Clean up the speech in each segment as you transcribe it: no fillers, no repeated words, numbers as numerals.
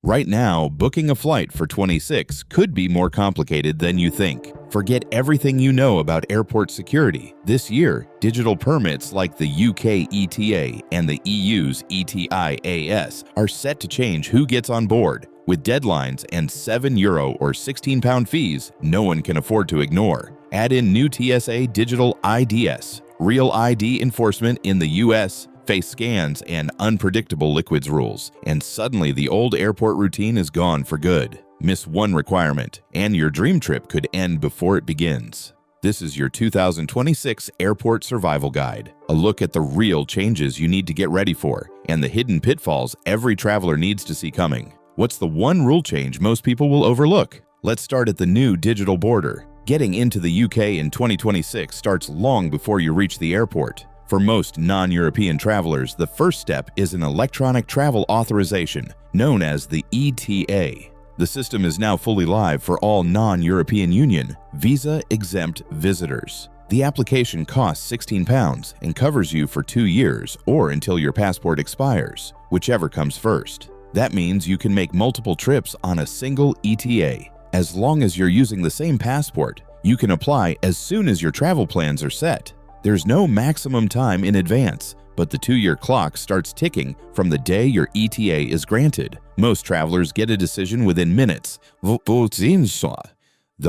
Right now, booking a flight for 26 could be more complicated than you think. Forget everything you know about airport security. This year, digital permits like the UK ETA and the EU's ETIAS are set to change who gets on board. With deadlines and €7 or £16 fees no one can afford to ignore. Add in new TSA Digital IDS, Real ID enforcement in the US, face scans, and unpredictable liquids rules, and suddenly the old airport routine is gone for good. Miss one requirement, and your dream trip could end before it begins. This is your 2026 Airport Survival Guide, a look at the real changes you need to get ready for, and the hidden pitfalls every traveler needs to see coming. What's the one rule change most people will overlook? Let's start at the new digital border. Getting into the UK in 2026 starts long before you reach the airport. For most non-European travelers, the first step is an electronic travel authorization, known as the ETA. The system is now fully live for all non-European Union, visa-exempt visitors. The application costs £16 and covers you for 2 years or until your passport expires, whichever comes first. That means you can make multiple trips on a single ETA. As long as you're using the same passport, you can apply as soon as your travel plans are set. There's no maximum time in advance, but the 2-year clock starts ticking from the day your ETA is granted. Most travelers get a decision within minutes, though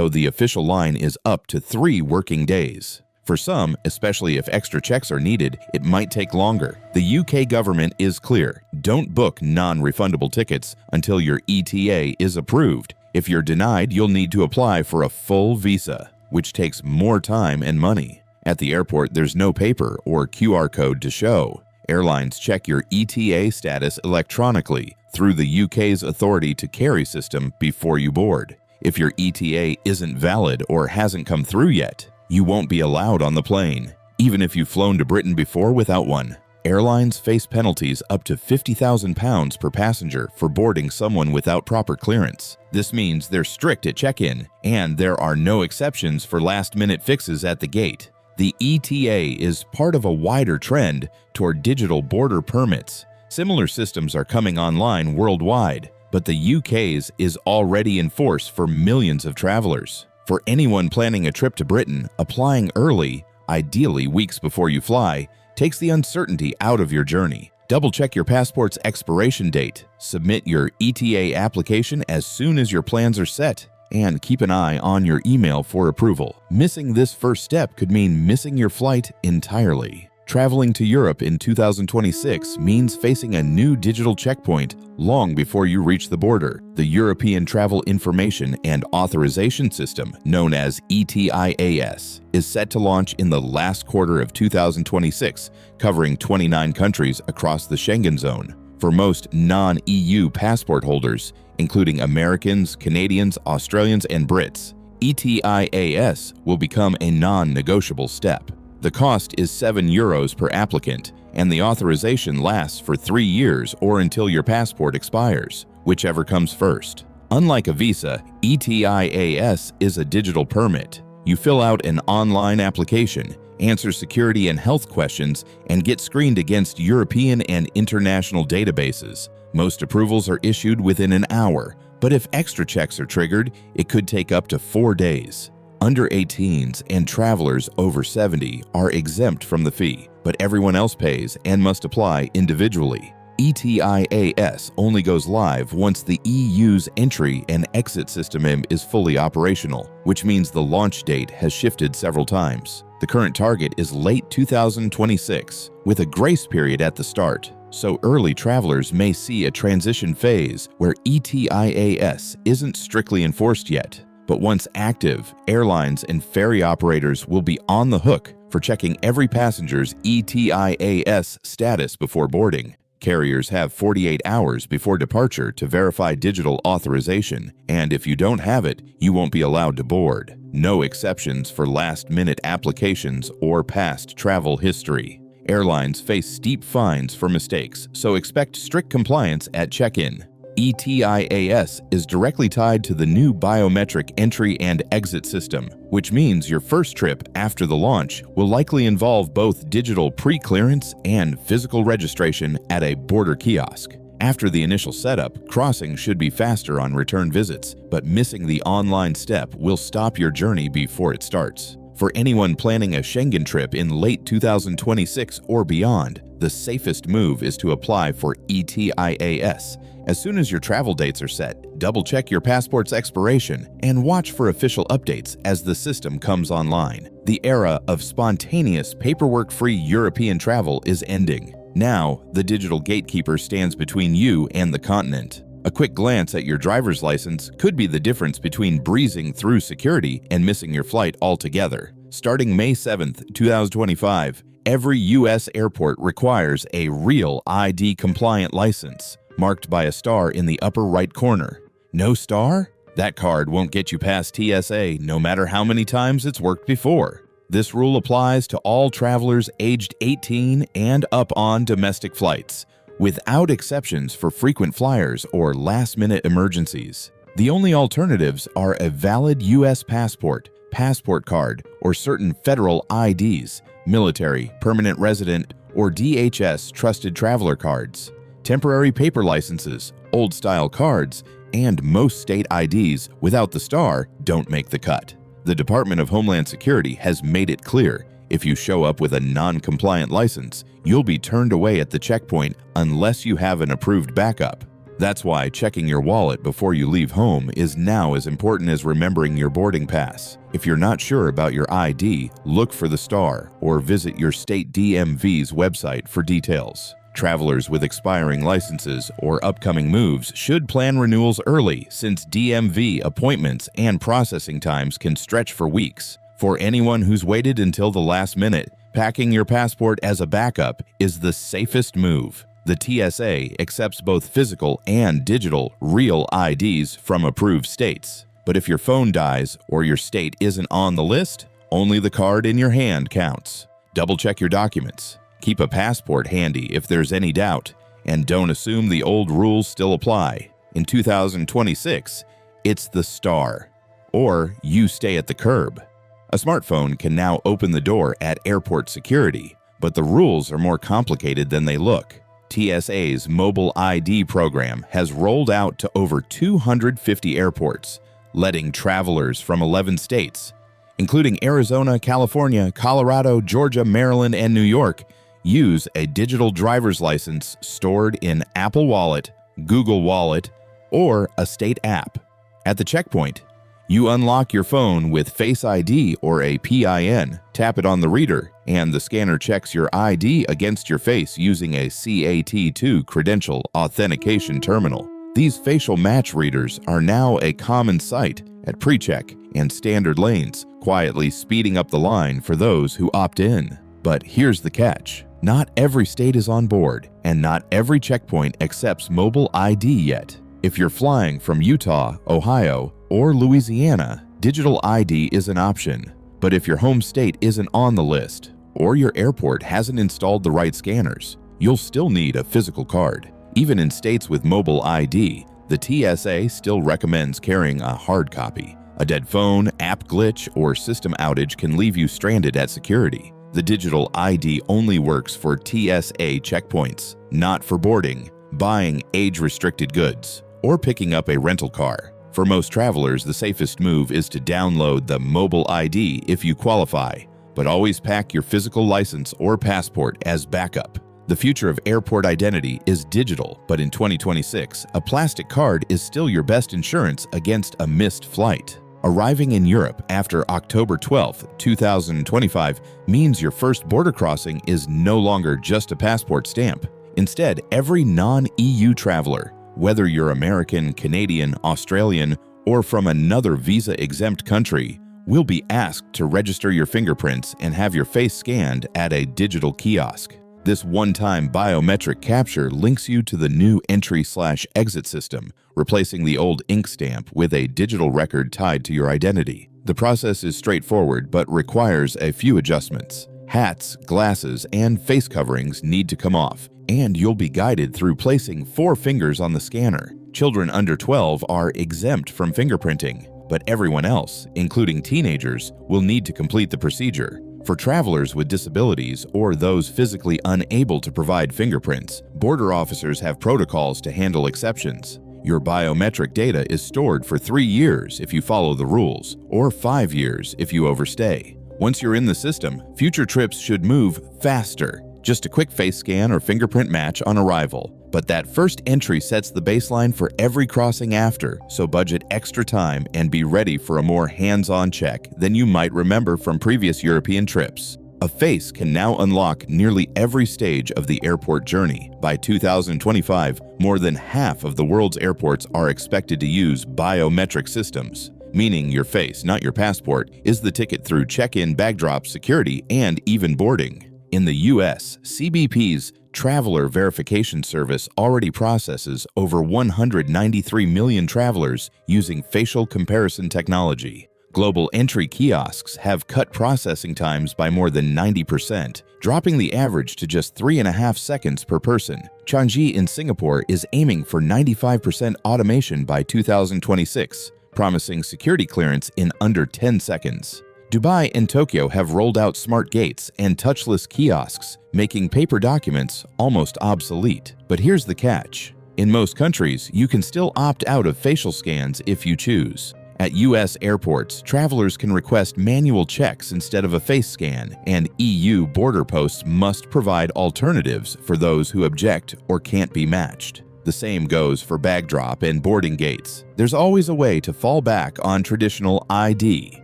the official line is up to 3 working days. For some, especially if extra checks are needed, it might take longer. The UK government is clear. Don't book non-refundable tickets until your ETA is approved. If you're denied, you'll need to apply for a full visa, which takes more time and money. At the airport, there's no paper or QR code to show. Airlines check your ETA status electronically through the UK's Authority to Carry system before you board. If your ETA isn't valid or hasn't come through yet, you won't be allowed on the plane, even if you've flown to Britain before without one. Airlines face penalties up to £50,000 per passenger for boarding someone without proper clearance. This means they're strict at check-in, and there are no exceptions for last-minute fixes at the gate. The ETA is part of a wider trend toward digital border permits. Similar systems are coming online worldwide, but the UK's is already in force for millions of travelers. For anyone planning a trip to Britain, applying early, ideally weeks before you fly, takes the uncertainty out of your journey. Double-check your passport's expiration date, submit your ETA application as soon as your plans are set, and keep an eye on your email for approval. Missing this first step could mean missing your flight entirely. Traveling to Europe in 2026 means facing a new digital checkpoint long before you reach the border. The European Travel Information and Authorization System, known as ETIAS, is set to launch in the last quarter of 2026, covering 29 countries across the Schengen zone. For most non-EU passport holders, including Americans, Canadians, Australians, and Brits, ETIAS will become a non-negotiable step. The cost is €7 per applicant, and the authorization lasts for 3 years or until your passport expires, whichever comes first. Unlike a visa, ETIAS is a digital permit. You fill out an online application, answer security and health questions, and get screened against European and international databases. Most approvals are issued within an hour, but if extra checks are triggered, it could take up to 4 days. Under 18s and travelers over 70 are exempt from the fee, but everyone else pays and must apply individually. ETIAS only goes live once the EU's entry and exit system is fully operational, which means the launch date has shifted several times. The current target is late 2026, with a grace period at the start, so early travelers may see a transition phase where ETIAS isn't strictly enforced yet. But once active, airlines and ferry operators will be on the hook for checking every passenger's ETIAS status before boarding. Carriers have 48 hours before departure to verify digital authorization, and if you don't have it, you won't be allowed to board. No exceptions for last-minute applications or past travel history. Airlines face steep fines for mistakes, so expect strict compliance at check-in. ETIAS is directly tied to the new biometric entry and exit system, which means your first trip after the launch will likely involve both digital pre-clearance and physical registration at a border kiosk. After the initial setup, crossing should be faster on return visits, but missing the online step will stop your journey before it starts. For anyone planning a Schengen trip in late 2026 or beyond, the safest move is to apply for ETIAS. As soon as your travel dates are set, double-check your passport's expiration and watch for official updates as the system comes online. The era of spontaneous, paperwork-free European travel is ending. Now, the digital gatekeeper stands between you and the continent. A quick glance at your driver's license could be the difference between breezing through security and missing your flight altogether. Starting May 7th, 2025, every U.S. airport requires a Real ID-compliant license, marked by a star in the upper right corner. No star? That card won't get you past TSA no matter how many times it's worked before. This rule applies to all travelers aged 18 and up on domestic flights, without exceptions for frequent flyers or last-minute emergencies. The only alternatives are a valid U.S. passport, passport card, or certain federal IDs, military, permanent resident, or DHS trusted traveler cards. Temporary paper licenses, old-style cards, and most state IDs without the star don't make the cut. The Department of Homeland Security has made it clear, if you show up with a non-compliant license, you'll be turned away at the checkpoint unless you have an approved backup. That's why checking your wallet before you leave home is now as important as remembering your boarding pass. If you're not sure about your ID, look for the star or visit your state DMV's website for details. Travelers with expiring licenses or upcoming moves should plan renewals early, since DMV appointments and processing times can stretch for weeks. For anyone who's waited until the last minute, packing your passport as a backup is the safest move. The TSA accepts both physical and digital Real IDs from approved states. But if your phone dies or your state isn't on the list, only the card in your hand counts. Double-check your documents. Keep a passport handy if there's any doubt, and don't assume the old rules still apply. In 2026, it's the star, or you stay at the curb. A smartphone can now open the door at airport security, but the rules are more complicated than they look. TSA's Mobile ID program has rolled out to over 250 airports, letting travelers from 11 states, including Arizona, California, Colorado, Georgia, Maryland, and New York, use a digital driver's license stored in Apple Wallet, Google Wallet, or a state app. At the checkpoint, you unlock your phone with Face ID or a PIN, tap it on the reader, and the scanner checks your ID against your face using a CAT2 credential authentication terminal. These facial match readers are now a common sight at pre-check and standard lanes, quietly speeding up the line for those who opt in. But here's the catch. Not every state is on board, and not every checkpoint accepts mobile ID yet. If you're flying from Utah, Ohio, or Louisiana, digital ID is an option. But if your home state isn't on the list, or your airport hasn't installed the right scanners, you'll still need a physical card. Even in states with mobile ID, the TSA still recommends carrying a hard copy. A dead phone, app glitch, or system outage can leave you stranded at security. The digital ID only works for TSA checkpoints, not for boarding, buying age-restricted goods, or picking up a rental car. For most travelers, the safest move is to download the mobile ID if you qualify, but always pack your physical license or passport as backup. The future of airport identity is digital, but in 2026, a plastic card is still your best insurance against a missed flight. Arriving in Europe after October 12, 2025 means your first border crossing is no longer just a passport stamp. Instead, every non-EU traveler, whether you're American, Canadian, Australian, or from another visa-exempt country, will be asked to register your fingerprints and have your face scanned at a digital kiosk. This one-time biometric capture links you to the new entry/exit system, replacing the old ink stamp with a digital record tied to your identity. The process is straightforward but requires a few adjustments. Hats, glasses, and face coverings need to come off, and you'll be guided through placing 4 fingers on the scanner. Children under 12 are exempt from fingerprinting, but everyone else, including teenagers, will need to complete the procedure. For travelers with disabilities or those physically unable to provide fingerprints, border officers have protocols to handle exceptions. Your biometric data is stored for 3 years if you follow the rules, or 5 years if you overstay. Once you're in the system, future trips should move faster. Just a quick face scan or fingerprint match on arrival. But that first entry sets the baseline for every crossing after, so budget extra time and be ready for a more hands-on check than you might remember from previous European trips. A face can now unlock nearly every stage of the airport journey. By 2025, more than half of the world's airports are expected to use biometric systems, meaning your face, not your passport, is the ticket through check-in, bag drop, security, and even boarding. In the US, CBP's Traveler Verification Service already processes over 193 million travelers using facial comparison technology. Global entry kiosks have cut processing times by more than 90%, dropping the average to just 3.5 seconds per person. Changi in Singapore is aiming for 95% automation by 2026, promising security clearance in under 10 seconds. Dubai and Tokyo have rolled out smart gates and touchless kiosks, making paper documents almost obsolete. But here's the catch. In most countries, you can still opt out of facial scans if you choose. At US airports, travelers can request manual checks instead of a face scan, and EU border posts must provide alternatives for those who object or can't be matched. The same goes for bag drop and boarding gates. There's always a way to fall back on traditional ID,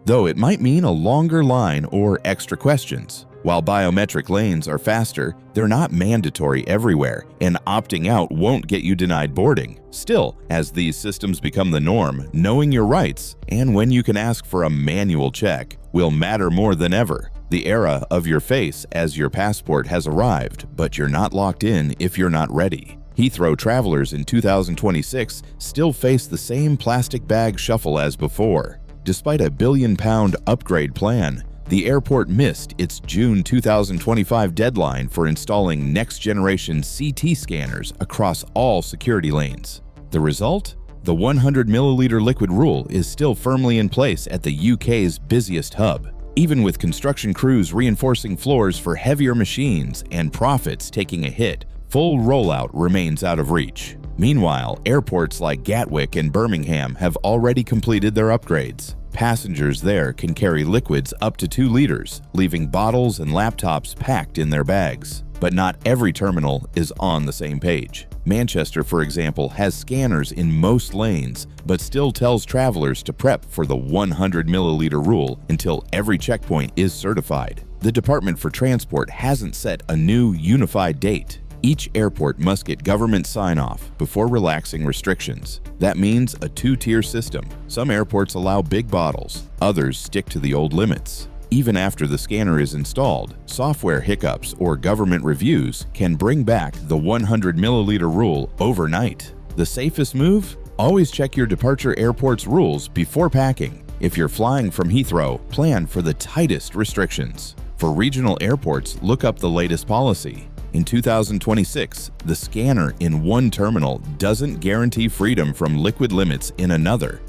though it might mean a longer line or extra questions. While biometric lanes are faster, they're not mandatory everywhere, and opting out won't get you denied boarding. Still, as these systems become the norm, knowing your rights and when you can ask for a manual check will matter more than ever. The era of your face as your passport has arrived, but you're not locked in if you're not ready. Heathrow travelers in 2026 still face the same plastic bag shuffle as before. Despite a billion-pound upgrade plan, the airport missed its June 2025 deadline for installing next-generation CT scanners across all security lanes. The result? The 100 milliliter liquid rule is still firmly in place at the UK's busiest hub. Even with construction crews reinforcing floors for heavier machines and profits taking a hit, full rollout remains out of reach. Meanwhile, airports like Gatwick and Birmingham have already completed their upgrades. Passengers there can carry liquids up to 2 liters, leaving bottles and laptops packed in their bags. But not every terminal is on the same page. Manchester, for example, has scanners in most lanes, but still tells travelers to prep for the 100 milliliter rule until every checkpoint is certified. The Department for Transport hasn't set a new unified date. Each airport must get government sign-off before relaxing restrictions. That means a 2-tier system. Some airports allow big bottles, others stick to the old limits. Even after the scanner is installed, software hiccups or government reviews can bring back the 100 milliliter rule overnight. The safest move? Always check your departure airport's rules before packing. If you're flying from Heathrow, plan for the tightest restrictions. For regional airports, look up the latest policy. In 2026, the scanner in one terminal doesn't guarantee freedom from liquid limits in another.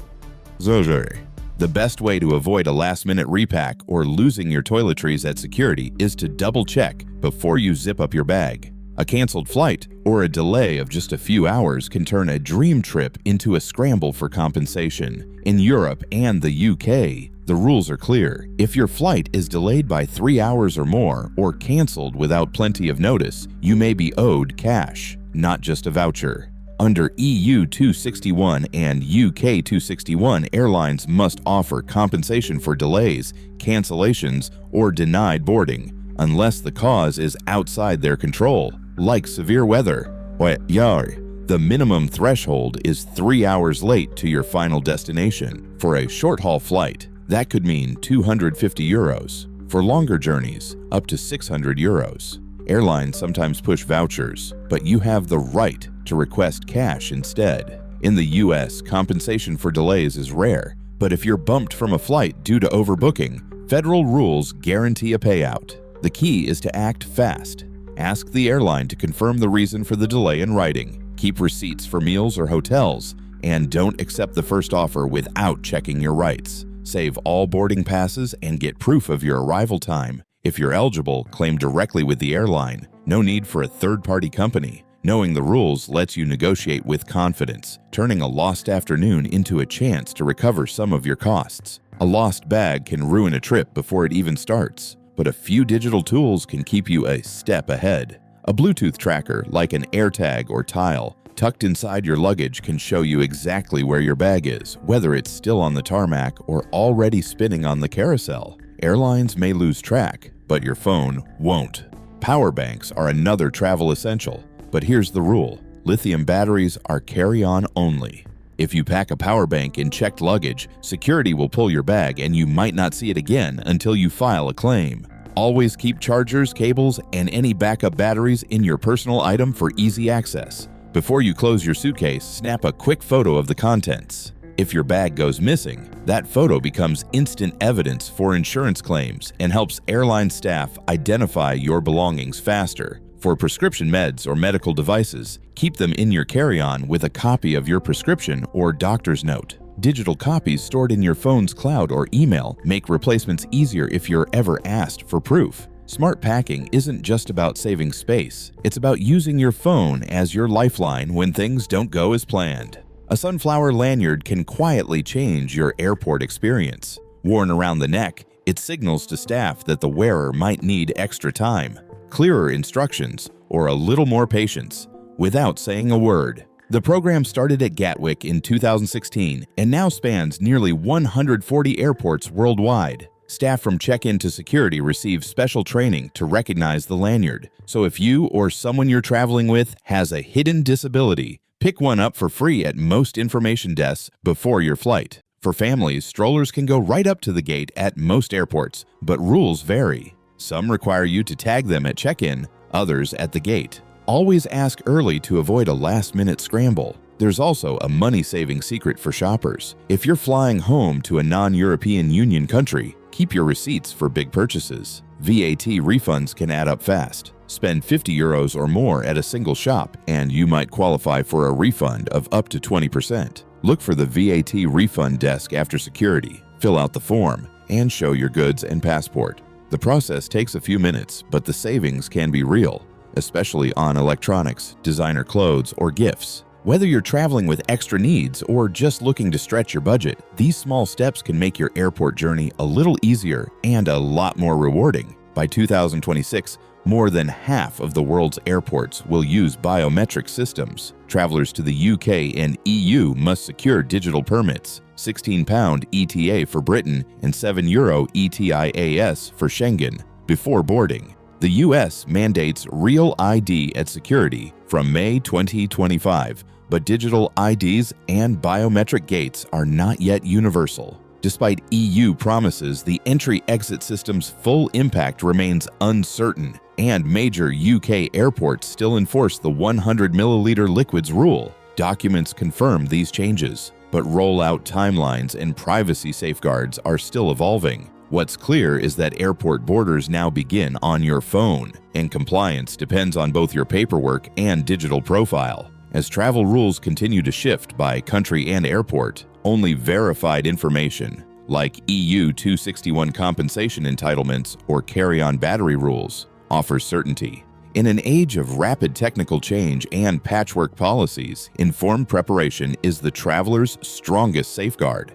The best way to avoid a last-minute repack or losing your toiletries at security is to double-check before you zip up your bag. A canceled flight or a delay of just a few hours can turn a dream trip into a scramble for compensation. In Europe and the UK, the rules are clear. If your flight is delayed by 3 hours or more, or canceled without plenty of notice, you may be owed cash, not just a voucher. Under EU 261 and UK 261, airlines must offer compensation for delays, cancellations, or denied boarding, unless the cause is outside their control, like severe weather. The minimum threshold is 3 hours late to your final destination. For a short-haul flight, that could mean 250 euros. For longer journeys, up to 600 euros. Airlines sometimes push vouchers, but you have the right to request cash instead. In the US, compensation for delays is rare, but if you're bumped from a flight due to overbooking, federal rules guarantee a payout. The key is to act fast. Ask the airline to confirm the reason for the delay in writing. Keep receipts for meals or hotels, and don't accept the first offer without checking your rights. Save all boarding passes and get proof of your arrival time. If you're eligible, claim directly with the airline. No need for a third-party company. Knowing the rules lets you negotiate with confidence, turning a lost afternoon into a chance to recover some of your costs. A lost bag can ruin a trip before it even starts, but a few digital tools can keep you a step ahead. A Bluetooth tracker like an AirTag or Tile tucked inside your luggage can show you exactly where your bag is, whether it's still on the tarmac or already spinning on the carousel. Airlines may lose track, but your phone won't. Power banks are another travel essential, but here's the rule: lithium batteries are carry-on only. If you pack a power bank in checked luggage, security will pull your bag and you might not see it again until you file a claim. Always keep chargers, cables, and any backup batteries in your personal item for easy access. Before you close your suitcase, snap a quick photo of the contents. If your bag goes missing, that photo becomes instant evidence for insurance claims and helps airline staff identify your belongings faster. For prescription meds or medical devices, keep them in your carry-on with a copy of your prescription or doctor's note. Digital copies stored in your phone's cloud or email make replacements easier if you're ever asked for proof. Smart packing isn't just about saving space, it's about using your phone as your lifeline when things don't go as planned. A sunflower lanyard can quietly change your airport experience. Worn around the neck, it signals to staff that the wearer might need extra time, clearer instructions, or a little more patience, without saying a word. The program started at Gatwick in 2016 and now spans nearly 140 airports worldwide. Staff from check-in to security receive special training to recognize the lanyard. So if you or someone you're traveling with has a hidden disability, pick one up for free at most information desks before your flight. For families, strollers can go right up to the gate at most airports, but rules vary. Some require you to tag them at check-in, others at the gate. Always ask early to avoid a last-minute scramble. There's also a money-saving secret for shoppers. If you're flying home to a non-European Union country, keep your receipts for big purchases. VAT refunds can add up fast. Spend €50 or more at a single shop, and you might qualify for a refund of up to 20%. Look for the VAT refund desk after security, fill out the form, and show your goods and passport. The process takes a few minutes, but the savings can be real, especially on electronics, designer clothes, or gifts. Whether you're traveling with extra needs or just looking to stretch your budget, these small steps can make your airport journey a little easier and a lot more rewarding. By 2026, more than half of the world's airports will use biometric systems. Travelers to the UK and EU must secure digital permits, £16 ETA for Britain and €7 ETIAS for Schengen, before boarding. The US mandates real ID at security from May 2025, but digital IDs and biometric gates are not yet universal. Despite EU promises, the entry-exit system's full impact remains uncertain, and major UK airports still enforce the 100 milliliter liquids rule. Documents confirm these changes, but rollout timelines and privacy safeguards are still evolving. What's clear is that airport borders now begin on your phone, and compliance depends on both your paperwork and digital profile. As travel rules continue to shift by country and airport, only verified information, like EU 261 compensation entitlements or carry-on battery rules, offers certainty. In an age of rapid technical change and patchwork policies, informed preparation is the traveler's strongest safeguard.